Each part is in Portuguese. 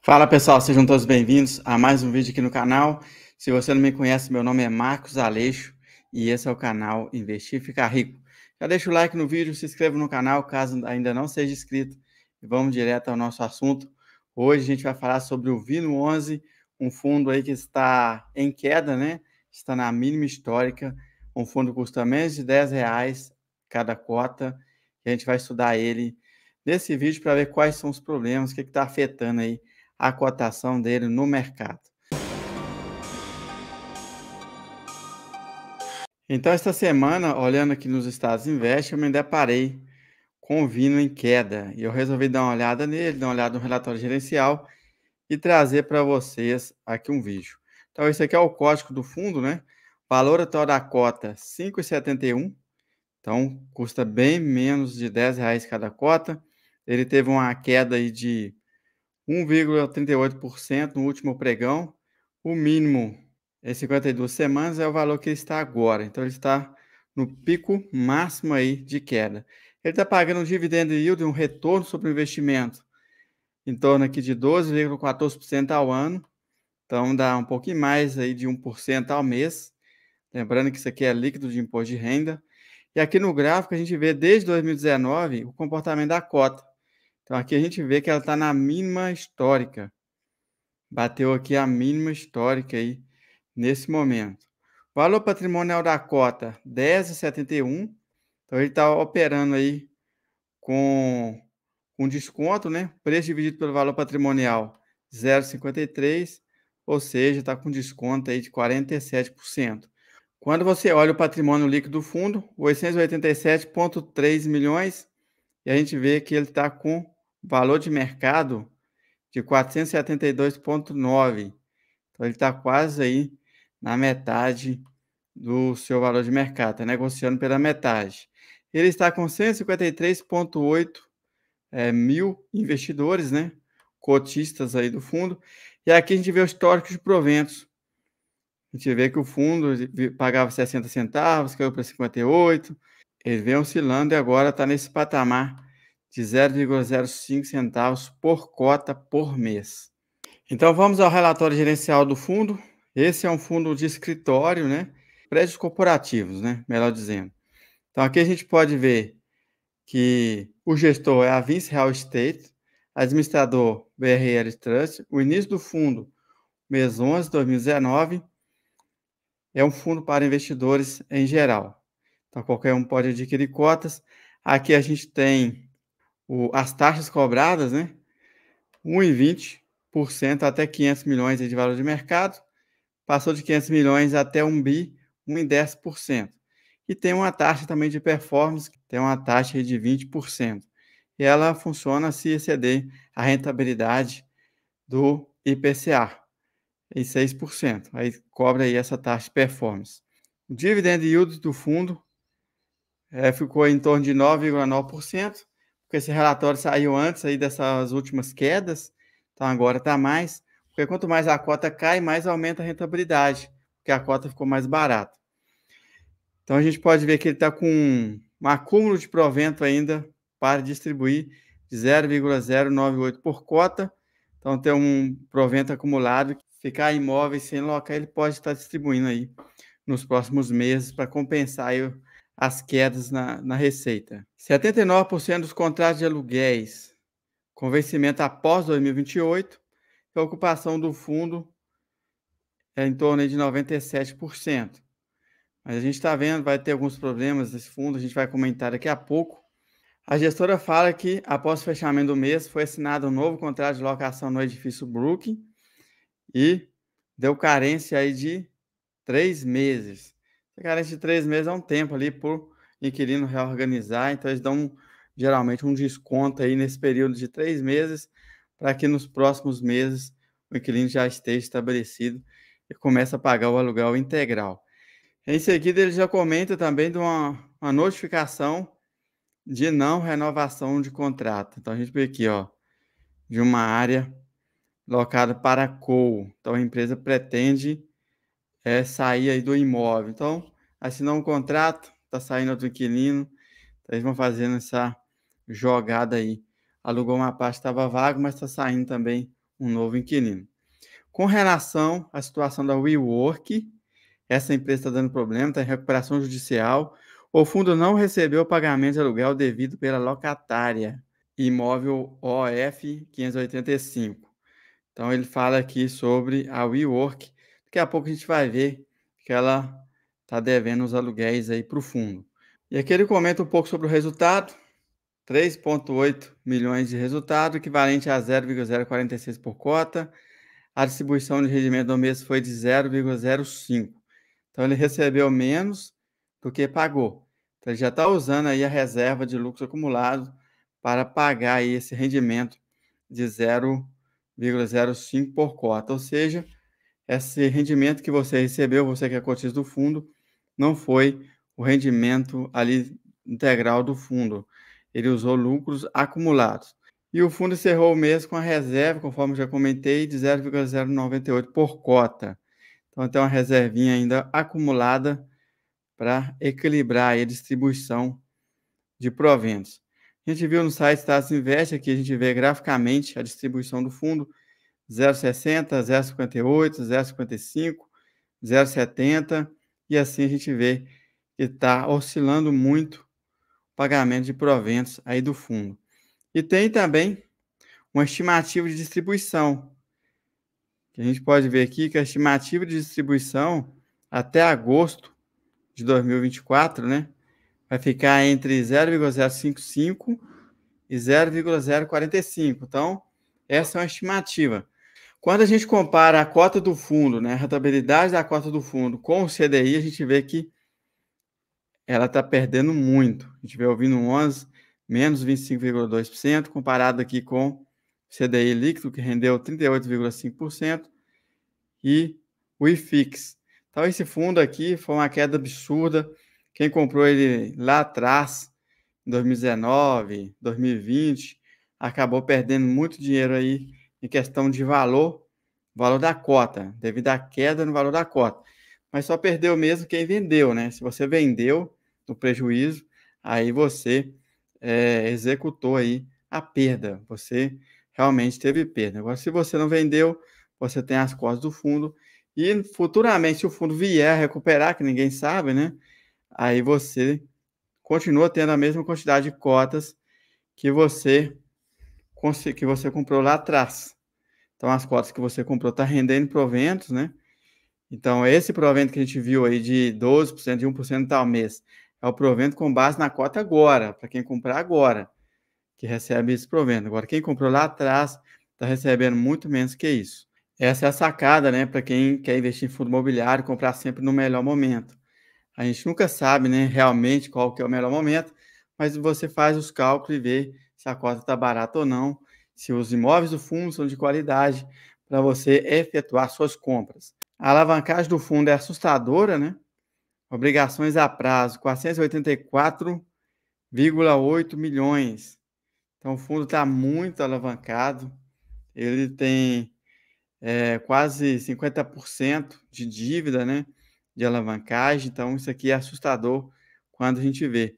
Fala pessoal, sejam todos bem-vindos a mais um vídeo aqui no canal. Se você não me conhece, meu nome é Marcos Aleixo e esse é o canal Investir e Ficar Rico. Já deixa o like no vídeo, se inscreva no canal caso ainda não seja inscrito e vamos direto ao nosso assunto. Hoje a gente vai falar sobre o VINO11, um fundo aí que está em queda, né? Está na mínima histórica, um fundo que custa menos de R$10 cada cota e a gente vai estudar ele nesse vídeo para ver quais são os problemas, o que está afetando aí a cotação dele no mercado. Então, esta semana, olhando aqui nos Estados Invest, eu me deparei com o Vino em queda. E eu resolvi dar uma olhada nele, dar uma olhada no relatório gerencial e trazer para vocês aqui um vídeo. Então, esse aqui é o código do fundo, né? Valor atual da cota, R$ 5,71. Então, custa bem menos de R$10 cada cota. Ele teve uma queda aí de 1,38% no último pregão. O mínimo em 52 semanas é o valor que ele está agora. Então, ele está no pico máximo aí de queda. Ele está pagando um dividend yield, um retorno sobre o investimento, em torno aqui de 12,14% ao ano. Então, dá um pouquinho mais aí de 1% ao mês. Lembrando que isso aqui é líquido de imposto de renda. E aqui no gráfico a gente vê desde 2019 o comportamento da cota. Então, aqui a gente vê que ela está na mínima histórica. Bateu aqui a mínima histórica aí nesse momento. Valor patrimonial da cota, R$ 10,71. Então, ele está operando aí com desconto, né? Preço dividido pelo valor patrimonial, 0,53. Ou seja, está com desconto aí de 47%. Quando você olha o patrimônio líquido do fundo, 887,3 milhões, e a gente vê que ele está com valor de mercado de 472,9. Então, ele está quase aí na metade do seu valor de mercado, está negociando pela metade. Ele está com 153,8 mil investidores, né? Cotistas aí do fundo. E aqui a gente vê o histórico de proventos. A gente vê que o fundo pagava 60 centavos, caiu para 58. Ele vem oscilando e agora está nesse patamar de 0,05 centavos por cota por mês. Então vamos ao relatório gerencial do fundo. Esse é um fundo de escritório, né? Prédios corporativos, né? Melhor dizendo. Então aqui a gente pode ver que o gestor é a Vinci Real Estate, administrador BRL Trust, o início do fundo, mês 11 de 2019, é um fundo para investidores em geral. Então qualquer um pode adquirir cotas. Aqui a gente tem as taxas cobradas, né? 1,20% até 500 milhões de valor de mercado. Passou de 500 milhões até 1 bi, 1,10%. E tem uma taxa também de performance, que tem uma taxa de 20%. E ela funciona se exceder a rentabilidade do IPCA, em 6%. Aí cobra aí essa taxa de performance. O dividend yield do fundo ficou em torno de 9,9%, porque esse relatório saiu antes aí dessas últimas quedas, então agora está mais, porque quanto mais a cota cai, mais aumenta a rentabilidade, porque a cota ficou mais barata. Então a gente pode ver que ele está com um acúmulo de provento ainda para distribuir de 0,098 por cota. Então tem um provento acumulado. Ficar imóvel sem local, ele pode estar distribuindo aí nos próximos meses para compensar aí as quedas na receita. 79% dos contratos de aluguéis com vencimento após 2028, a ocupação do fundo é em torno de 97%. Mas a gente está vendo, vai ter alguns problemas nesse fundo, a gente vai comentar daqui a pouco. A gestora fala que, após o fechamento do mês, foi assinado um novo contrato de locação no edifício Brooklyn e deu carência aí de 3 meses. A carência de 3 meses é um tempo ali para o inquilino reorganizar, então eles dão geralmente um desconto aí nesse período de 3 meses, para que nos próximos meses o inquilino já esteja estabelecido e comece a pagar o aluguel integral. Em seguida, ele já comenta também de uma notificação de não renovação de contrato. Então, a gente vê aqui, ó, de uma área locada para coal. Então, a empresa pretende sair aí do imóvel. Então, assinou um contrato, está saindo outro inquilino. Então, eles vão fazendo essa jogada aí. Alugou uma parte, estava vago, mas está saindo também um novo inquilino. Com relação à situação da WeWork, essa empresa está dando problema, está em recuperação judicial. O fundo não recebeu o pagamento de aluguel devido pela locatária, imóvel OF 585. Então, ele fala aqui sobre a WeWork. Daqui a pouco a gente vai ver que ela está devendo os aluguéis aí para o fundo. E aqui ele comenta um pouco sobre o resultado. 3,8 milhões de resultado, equivalente a 0,046 por cota. A distribuição de rendimento do mês foi de 0,05. Então, ele recebeu menos do que pagou. Então, ele já está usando aí a reserva de lucros acumulados para pagar aí esse rendimento de 0,05 por cota. Ou seja, esse rendimento que você recebeu, você que é cotista do fundo, não foi o rendimento ali integral do fundo. Ele usou lucros acumulados. E o fundo encerrou o mês com a reserva, conforme já comentei, de 0,098 por cota. Então, tem uma reservinha ainda acumulada para equilibrar a distribuição de proventos. A gente viu no site Status Invest, aqui a gente vê graficamente a distribuição do fundo, 0,60, 0,58, 0,55, 0,70, e assim a gente vê que está oscilando muito o pagamento de proventos aí do fundo. E tem também uma estimativa de distribuição, que a gente pode ver aqui que a estimativa de distribuição até agosto de 2024, né, vai ficar entre 0,055 e 0,045. Então, essa é uma estimativa. Quando a gente compara a cota do fundo, né, a rentabilidade da cota do fundo com o CDI, a gente vê que ela está perdendo muito. A gente vê o Vino 11, menos 25,2%, comparado aqui com o CDI líquido, que rendeu 38,5%, e o IFIX. Então, esse fundo aqui foi uma queda absurda. Quem comprou ele lá atrás, em 2019, 2020, acabou perdendo muito dinheiro aí em questão de valor da cota, devido à queda no valor da cota. Mas só perdeu mesmo quem vendeu, né? Se você vendeu no prejuízo, aí você executou aí a perda. Você realmente teve perda. Agora, se você não vendeu, você tem as cotas do fundo e futuramente, se o fundo vier a recuperar, que ninguém sabe, né? Aí você continua tendo a mesma quantidade de cotas que você comprou lá atrás. Então, as cotas que você comprou estão rendendo proventos, né? Então, esse provento que a gente viu aí de 12%, de 1% ao mês, é o provento com base na cota agora, para quem comprar agora, que recebe esse provento. Agora, quem comprou lá atrás está recebendo muito menos que isso. Essa é a sacada, né, para quem quer investir em fundo imobiliário, comprar sempre no melhor momento. A gente nunca sabe, né, realmente qual que é o melhor momento, mas você faz os cálculos e vê se a cota está barata ou não, se os imóveis do fundo são de qualidade, para você efetuar suas compras. A alavancagem do fundo é assustadora, né? Obrigações a prazo, 484,8 milhões. Então, o fundo está muito alavancado. Ele tem quase 50% de dívida, né? De alavancagem. Então, isso aqui é assustador quando a gente vê.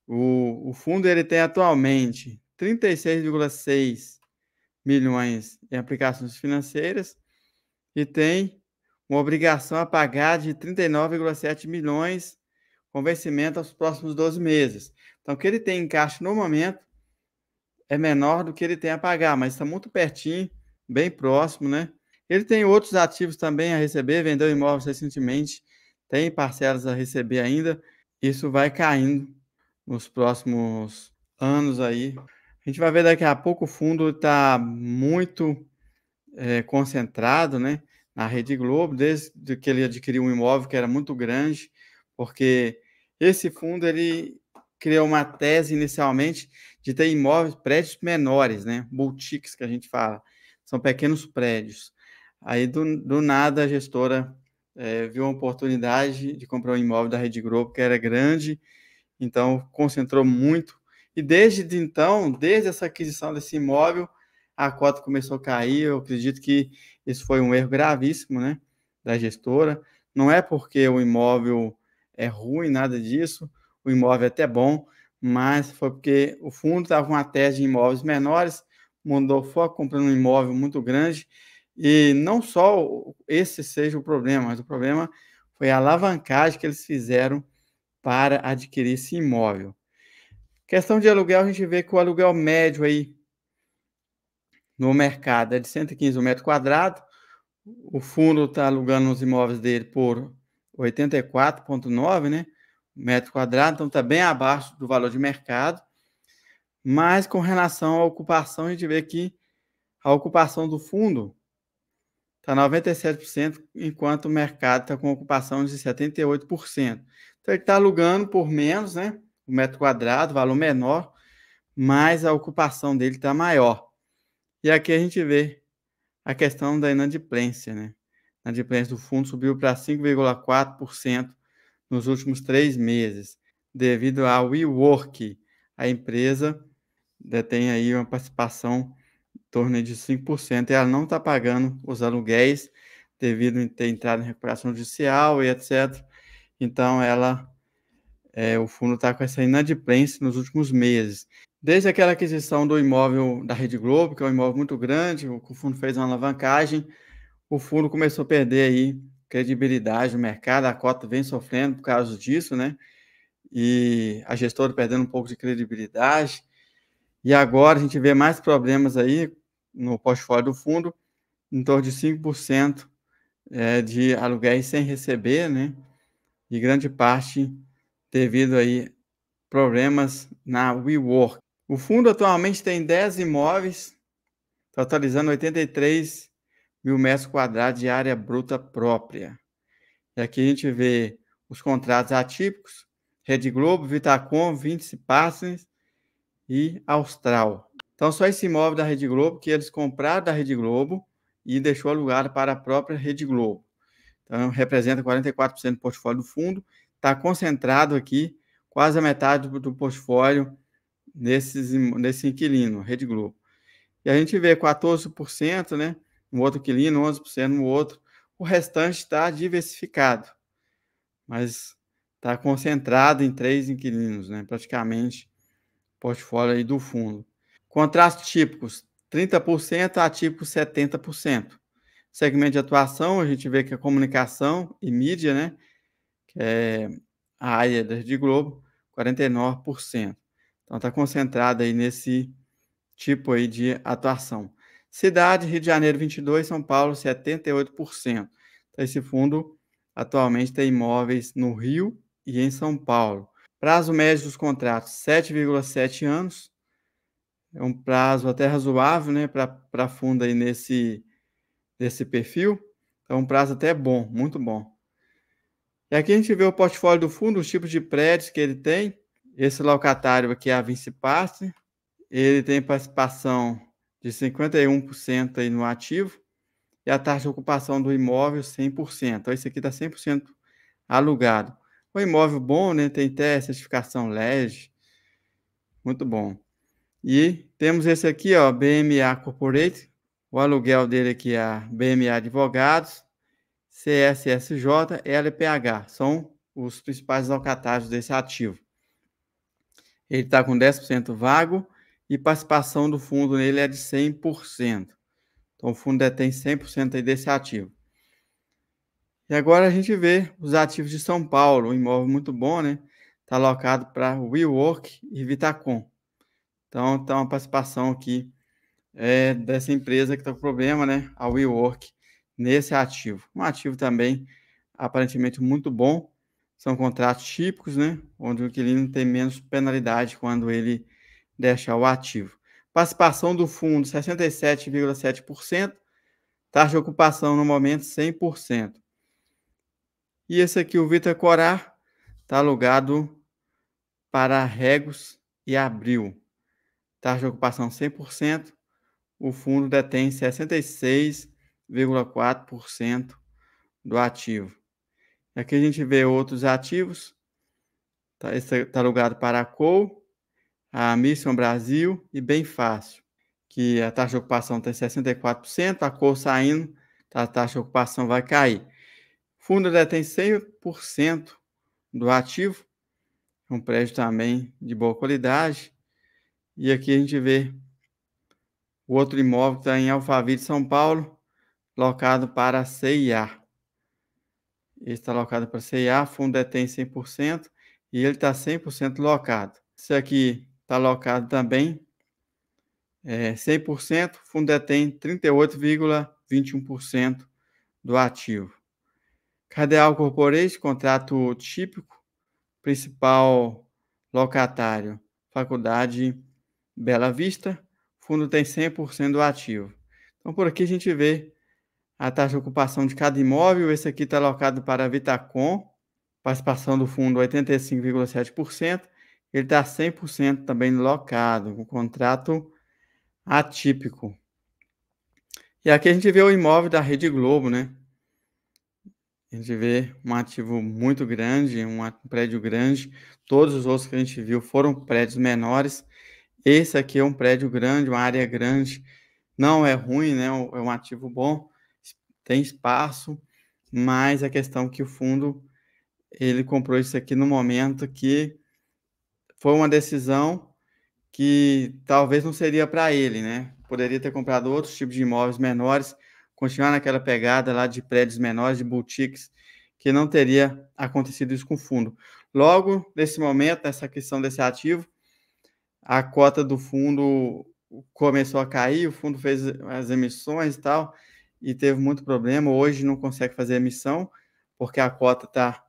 O fundo ele tem atualmente 36,6 milhões em aplicações financeiras e tem uma obrigação a pagar de 39,7 milhões com vencimento aos próximos 12 meses. Então, o que ele tem em caixa no momento é menor do que ele tem a pagar, mas está muito pertinho, bem próximo, né? Ele tem outros ativos também a receber, vendeu imóveis recentemente, tem parcelas a receber ainda. Isso vai caindo nos próximos anos aí. A gente vai ver daqui a pouco o fundo está muito concentrado, né, na Rede Globo, desde que ele adquiriu um imóvel que era muito grande, porque esse fundo ele criou uma tese inicialmente de ter imóveis, prédios menores, né, boutiques que a gente fala, são pequenos prédios. Aí do nada a gestora viu uma oportunidade de comprar um imóvel da Rede Globo que era grande, então concentrou muito. E desde então, desde essa aquisição desse imóvel, a cota começou a cair. Eu acredito que isso foi um erro gravíssimo, né, da gestora. Não é porque o imóvel é ruim, nada disso. O imóvel é até bom, mas foi porque o fundo estava com uma tese de imóveis menores, mudou o foco, comprando um imóvel muito grande. E não só esse seja o problema, mas o problema foi a alavancagem que eles fizeram para adquirir esse imóvel. Questão de aluguel, a gente vê que o aluguel médio aí no mercado é de 115 um metro quadrado. O fundo está alugando os imóveis dele por 84,9, né, metro quadrado, então está bem abaixo do valor de mercado. Mas com relação à ocupação, a gente vê que a ocupação do fundo está 97%, enquanto o mercado está com ocupação de 78%. Então ele está alugando por menos, né, o metro quadrado, valor menor, mas a ocupação dele está maior. E aqui a gente vê a questão da inadimplência, né? A inadimplência do fundo subiu para 5,4% nos últimos 3 meses, devido ao WeWork. A empresa detém aí uma participação em torno de 5% e ela não está pagando os aluguéis devido a ter entrado em recuperação judicial e etc. Então, o fundo está com essa inadimplência nos últimos meses. Desde aquela aquisição do imóvel da Rede Globo, que é um imóvel muito grande, o fundo fez uma alavancagem, o fundo começou a perder aí credibilidade no mercado, a cota vem sofrendo por causa disso, né? E a gestora perdendo um pouco de credibilidade. E agora a gente vê mais problemas aí no portfólio do fundo, em torno de 5% de aluguéis sem receber, né? E grande parte devido aí problemas na WeWork. O fundo atualmente tem 10 imóveis, totalizando 83 mil metros quadrados de área bruta própria. E aqui a gente vê os contratos atípicos, Rede Globo, Vitacom, Vinci Partners e Austral. Então, só esse imóvel da Rede Globo que eles compraram da Rede Globo e deixou alugado para a própria Rede Globo. Então, representa 44% do portfólio do fundo. Está concentrado aqui, quase a metade do portfólio nesse inquilino, Rede Globo. E a gente vê 14%, né, no outro inquilino, 11% no outro. O restante está diversificado, mas está concentrado em 3 inquilinos, né, praticamente, o portfólio aí do fundo. Contratos típicos, 30%, atípicos 70%. Segmento de atuação, a gente vê que a comunicação e mídia, né, que é a área da Rede Globo, 49%. Então está concentrado aí nesse tipo aí de atuação. Cidade, Rio de Janeiro 22, São Paulo 78%. Então esse fundo atualmente tem imóveis no Rio e em São Paulo. Prazo médio dos contratos 7,7 anos. É um prazo até razoável, né, para fundo aí nesse perfil. É um prazo até bom, muito bom. E aqui a gente vê o portfólio do fundo, os tipos de prédios que ele tem. Esse locatário aqui é a Vinci Partners. Ele tem participação de 51% aí no ativo e a taxa de ocupação do imóvel 100%. Então, esse aqui está 100% alugado. O imóvel bom, né? Tem até certificação LEED, muito bom. E temos esse aqui, ó, BMA Corporate. O aluguel dele aqui é a BMA Advogados, CSSJ, LPH. São os principais locatários desse ativo. Ele está com 10% vago e participação do fundo nele é de 100%. Então, o fundo detém 100% aí desse ativo. E agora a gente vê os ativos de São Paulo, um imóvel muito bom, né? Está alocado para WeWork e Vitacom. Então, está uma participação aqui dessa empresa que está com problema, né? A WeWork, nesse ativo. Um ativo também aparentemente muito bom. São contratos típicos, né? Onde o inquilino tem menos penalidade quando ele deixar o ativo. Participação do fundo, 67,7%. Taxa de ocupação, no momento, 100%. E esse aqui, o Vitor Corar, está alugado para Regos e Abril. Taxa de ocupação, 100%. O fundo detém 66,4% do ativo. Aqui a gente vê outros ativos. Está alugado para a Col, a Mission Brasil e Bem Fácil, que a taxa de ocupação tem 64%, a Col saindo, a taxa de ocupação vai cair. O fundo detém 100% do ativo, um prédio também de boa qualidade. E aqui a gente vê O outro imóvel está em Alphaville, São Paulo, locado para CIA. Esse está locado para CIA, fundo detém 100% e ele está 100% locado. Esse aqui está locado também 100%, fundo detém 38,21% do ativo. Cardeal Corporation, contrato típico, principal locatário, Faculdade Bela Vista, fundo tem 100% do ativo. Então, por aqui a gente vê a taxa de ocupação de cada imóvel. Esse aqui está alocado para a Vitacom, participação do fundo 85,7%. Ele está 100% também locado, com contrato atípico. E aqui a gente vê o imóvel da Rede Globo, né? A gente vê um ativo muito grande, um prédio grande. Todos os outros que a gente viu foram prédios menores. Esse aqui é um prédio grande, uma área grande. Não é ruim, né? É um ativo bom, tem espaço, mas a questão é que o fundo ele comprou isso aqui no momento que foi uma decisão que talvez não seria para ele, né? Poderia ter comprado outros tipos de imóveis menores, continuar naquela pegada lá de prédios menores, de boutiques, que não teria acontecido isso com o fundo. Logo, nesse momento, nessa questão desse ativo, a cota do fundo começou a cair, o fundo fez as emissões e tal, e teve muito problema. Hoje não consegue fazer emissão, porque a cota está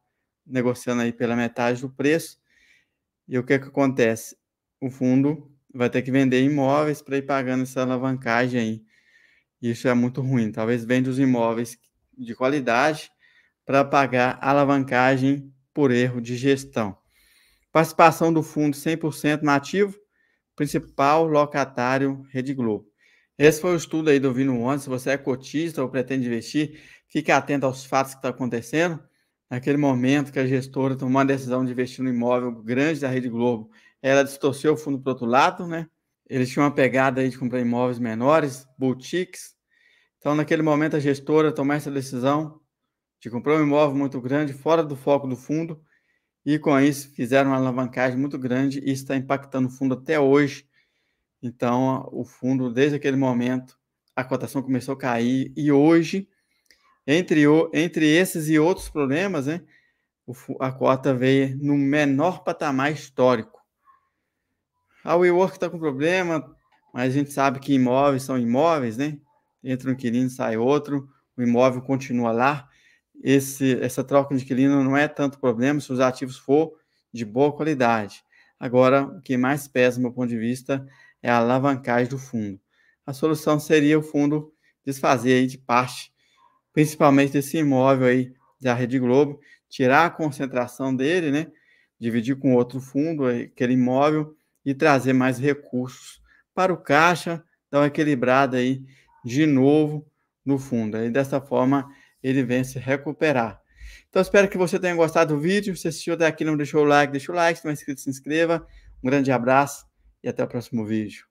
negociando aí pela metade do preço. E o que acontece? O fundo vai ter que vender imóveis para ir pagando essa alavancagem aí. Isso é muito ruim. Talvez venda os imóveis de qualidade para pagar a alavancagem por erro de gestão. Participação do fundo 100% nativo, principal locatário Rede Globo. Esse foi o estudo aí do Vino One. Se você é cotista ou pretende investir, fique atento aos fatos que estão acontecendo. Naquele momento que a gestora tomou a decisão de investir no imóvel grande da Rede Globo, ela distorceu o fundo para o outro lado, né? Eles tinham uma pegada aí de comprar imóveis menores, boutiques. Então, naquele momento, a gestora tomou essa decisão de comprar um imóvel muito grande, fora do foco do fundo, e com isso fizeram uma alavancagem muito grande e está impactando o fundo até hoje. Então, o fundo, desde aquele momento, a cotação começou a cair e hoje, entre esses e outros problemas, né, a cota veio no menor patamar histórico. A WeWork está com problema, mas a gente sabe que imóveis são imóveis, né? Entra um inquilino, sai outro, o imóvel continua lá. Essa troca de inquilino não é tanto problema se os ativos for de boa qualidade. Agora, o que mais pesa, do meu ponto de vista, é a alavancagem do fundo. A solução seria o fundo desfazer aí de parte, principalmente desse imóvel aí da Rede Globo, tirar a concentração dele, né? Dividir com outro fundo, aquele imóvel, e trazer mais recursos para o caixa, dar uma equilibrada aí de novo no fundo. Aí dessa forma ele vem se recuperar. Então espero que você tenha gostado do vídeo. Se assistiu até aqui e não deixou o like, deixa o like. Se não é inscrito, se inscreva. Um grande abraço e até o próximo vídeo.